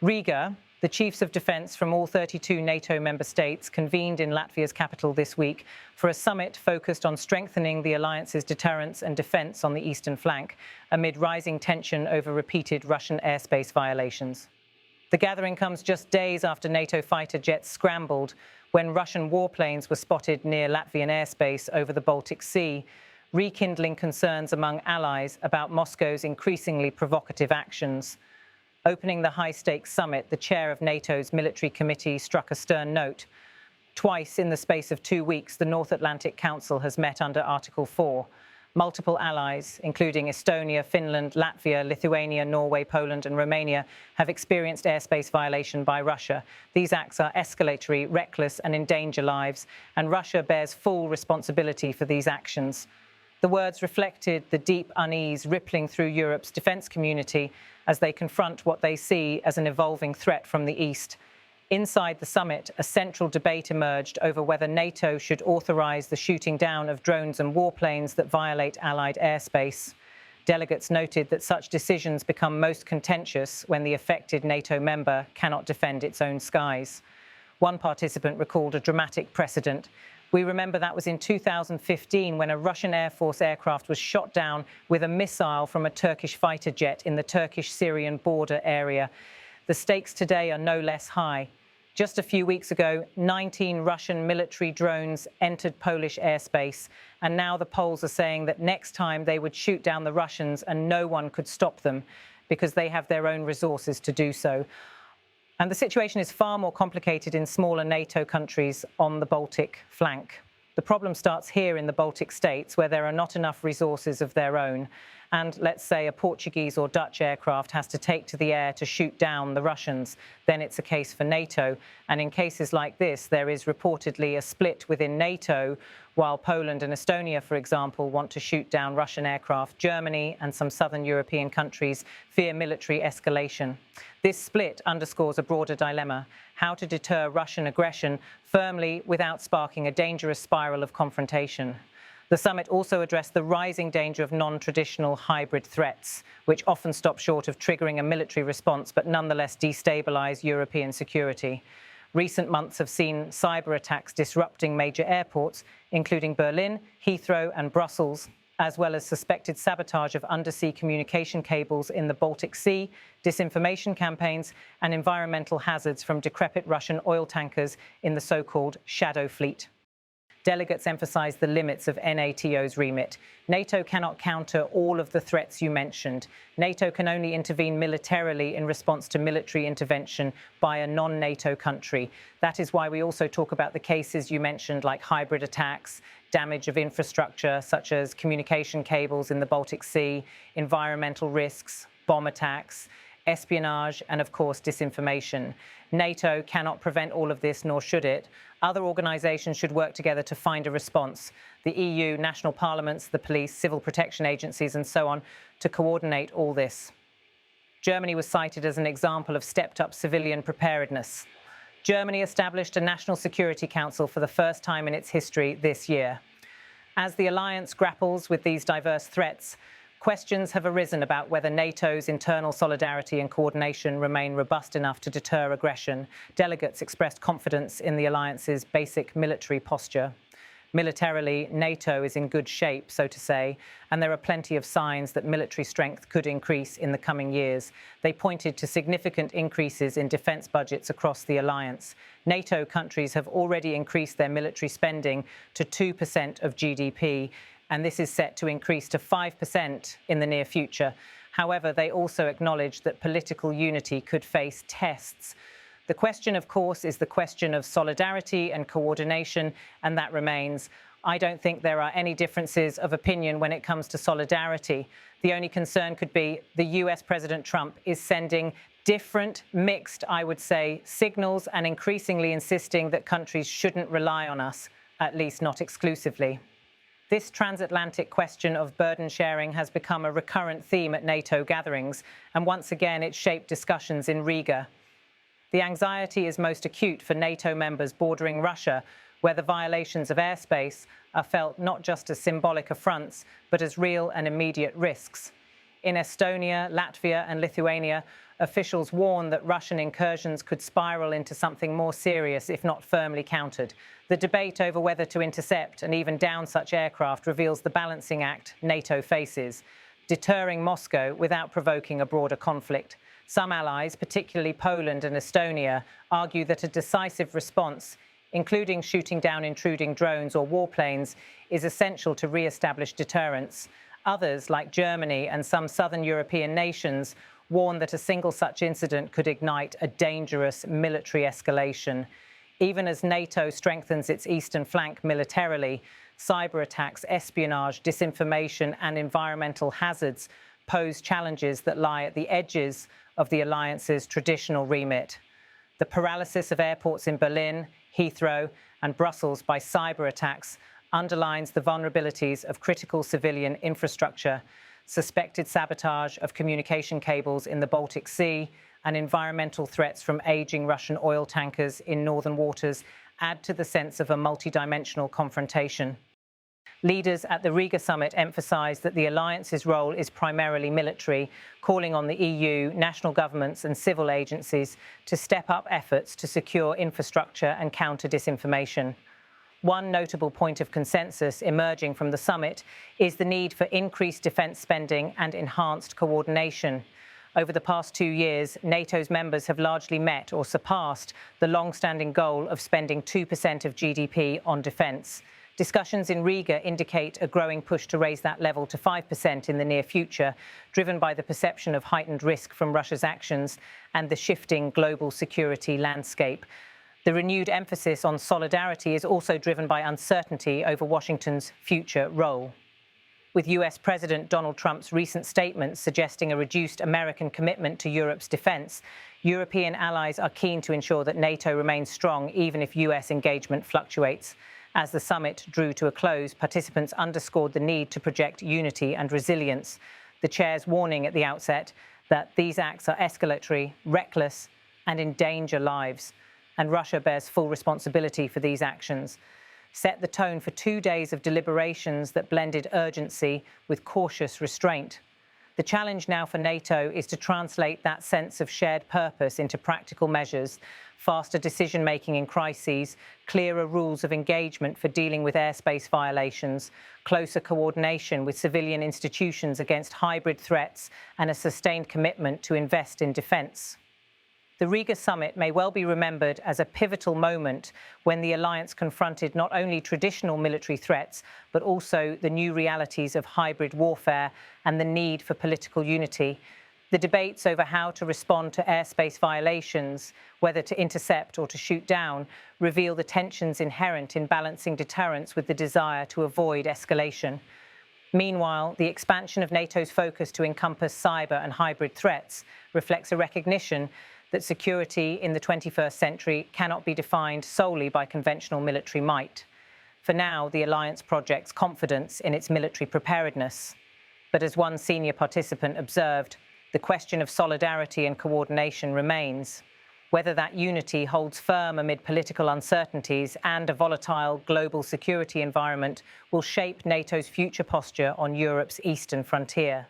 Riga, the chiefs of defence from all 32 NATO member states convened in Latvia's capital this week for a summit focused on strengthening the alliance's deterrence and defence on the eastern flank amid rising tension over repeated Russian airspace violations. The gathering comes just days after NATO fighter jets scrambled when Russian warplanes were spotted near Latvian airspace over the Baltic Sea, rekindling concerns among allies about Moscow's increasingly provocative actions. Opening the high-stakes summit, the chair of NATO's military committee struck a stern note. Twice in the space of 2 weeks, the North Atlantic Council has met under Article 4. Multiple allies, including Estonia, Finland, Latvia, Lithuania, Norway, Poland and Romania, have experienced airspace violation by Russia. These acts are escalatory, reckless and endanger lives, and Russia bears full responsibility for these actions. The words reflected the deep unease rippling through Europe's defence community as they confront what they see as an evolving threat from the east. Inside the summit, a central debate emerged over whether NATO should authorise the shooting down of drones and warplanes that violate Allied airspace. Delegates noted that such decisions become most contentious when the affected NATO member cannot defend its own skies. One participant recalled a dramatic precedent. We remember that was in 2015 when a Russian Air Force aircraft was shot down with a missile from a Turkish fighter jet in the Turkish-Syrian border area. The stakes today are no less high. Just a few weeks ago, 19 Russian military drones entered Polish airspace, and now the Poles are saying that next time they would shoot down the Russians and no one could stop them because they have their own resources to do so. And the situation is far more complicated in smaller NATO countries on the Baltic flank. The problem starts here in the Baltic states, where there are not enough resources of their own. And let's say a Portuguese or Dutch aircraft has to take to the air to shoot down the Russians. Then it's a case for NATO. And in cases like this, there is reportedly a split within NATO. While Poland and Estonia, for example, want to shoot down Russian aircraft, Germany and some southern European countries fear military escalation. This split underscores a broader dilemma: how to deter Russian aggression firmly without sparking a dangerous spiral of confrontation. The summit also addressed the rising danger of non-traditional hybrid threats, which often stop short of triggering a military response but nonetheless destabilize European security. Recent months have seen cyberattacks disrupting major airports, including Berlin, Heathrow and Brussels, as well as suspected sabotage of undersea communication cables in the Baltic Sea, disinformation campaigns and environmental hazards from decrepit Russian oil tankers in the so-called shadow fleet. Delegates emphasised the limits of NATO's remit. NATO cannot counter all of the threats you mentioned. NATO can only intervene militarily in response to military intervention by a non-NATO country. That is why we also talk about the cases you mentioned, like hybrid attacks, damage of infrastructure such as communication cables in the Baltic Sea, environmental risks, bomb attacks, espionage, and of course disinformation. NATO cannot prevent all of this, nor should it. Other organisations should work together to find a response. The EU, national parliaments, the police, civil protection agencies and so on, to coordinate all this. Germany was cited as an example of stepped-up civilian preparedness. Germany established a National Security Council for the first time in its history this year. As the alliance grapples with these diverse threats, questions have arisen about whether NATO's internal solidarity and coordination remain robust enough to deter aggression. Delegates expressed confidence in the alliance's basic military posture. Militarily, NATO is in good shape, so to say, and there are plenty of signs that military strength could increase in the coming years. They pointed to significant increases in defence budgets across the alliance. NATO countries have already increased their military spending to 2% of GDP, and this is set to increase to 5% in the near future. However, they also acknowledge that political unity could face tests. The question, of course, is the question of solidarity and coordination, and that remains. I don't think there are any differences of opinion when it comes to solidarity. The only concern could be the US President Trump is sending different, mixed, I would say, signals and increasingly insisting that countries shouldn't rely on us, at least not exclusively. This transatlantic question of burden sharing has become a recurrent theme at NATO gatherings, and once again it shaped discussions in Riga. The anxiety is most acute for NATO members bordering Russia, where the violations of airspace are felt not just as symbolic affronts, but as real and immediate risks. In Estonia, Latvia and Lithuania, officials warn that Russian incursions could spiral into something more serious if not firmly countered. The debate over whether to intercept and even down such aircraft reveals the balancing act NATO faces, deterring Moscow without provoking a broader conflict. Some allies, particularly Poland and Estonia, argue that a decisive response, including shooting down intruding drones or warplanes, is essential to re-establish deterrence. Others, like Germany and some southern European nations, warn that a single such incident could ignite a dangerous military escalation. Even as NATO strengthens its eastern flank militarily, cyberattacks, espionage, disinformation, and environmental hazards pose challenges that lie at the edges of the alliance's traditional remit. The paralysis of airports in Berlin, Heathrow, and Brussels by cyberattacks underlines the vulnerabilities of critical civilian infrastructure, suspected sabotage of communication cables in the Baltic Sea, and environmental threats from aging Russian oil tankers in northern waters add to the sense of a multidimensional confrontation. Leaders at the Riga summit emphasised that the alliance's role is primarily military, calling on the EU, national governments and civil agencies to step up efforts to secure infrastructure and counter disinformation. One notable point of consensus emerging from the summit is the need for increased defence spending and enhanced coordination. Over the past 2 years, NATO's members have largely met or surpassed the long-standing goal of spending 2% of GDP on defence. Discussions in Riga indicate a growing push to raise that level to 5% in the near future, driven by the perception of heightened risk from Russia's actions and the shifting global security landscape. The renewed emphasis on solidarity is also driven by uncertainty over Washington's future role. With US President Donald Trump's recent statements suggesting a reduced American commitment to Europe's defence, European allies are keen to ensure that NATO remains strong even if US engagement fluctuates. As the summit drew to a close, participants underscored the need to project unity and resilience, the chair's warning at the outset that these acts are escalatory, reckless, and endanger lives, and Russia bears full responsibility for these actions, set the tone for 2 days of deliberations that blended urgency with cautious restraint. The challenge now for NATO is to translate that sense of shared purpose into practical measures, faster decision-making in crises, clearer rules of engagement for dealing with airspace violations, closer coordination with civilian institutions against hybrid threats, and a sustained commitment to invest in defence. The Riga summit may well be remembered as a pivotal moment when the alliance confronted not only traditional military threats, but also the new realities of hybrid warfare and the need for political unity. The debates over how to respond to airspace violations, whether to intercept or to shoot down, reveal the tensions inherent in balancing deterrence with the desire to avoid escalation. Meanwhile, the expansion of NATO's focus to encompass cyber and hybrid threats reflects a recognition that security in the 21st century cannot be defined solely by conventional military might. For now, the alliance projects confidence in its military preparedness. But as one senior participant observed, the question of solidarity and coordination remains. Whether that unity holds firm amid political uncertainties and a volatile global security environment will shape NATO's future posture on Europe's eastern frontier.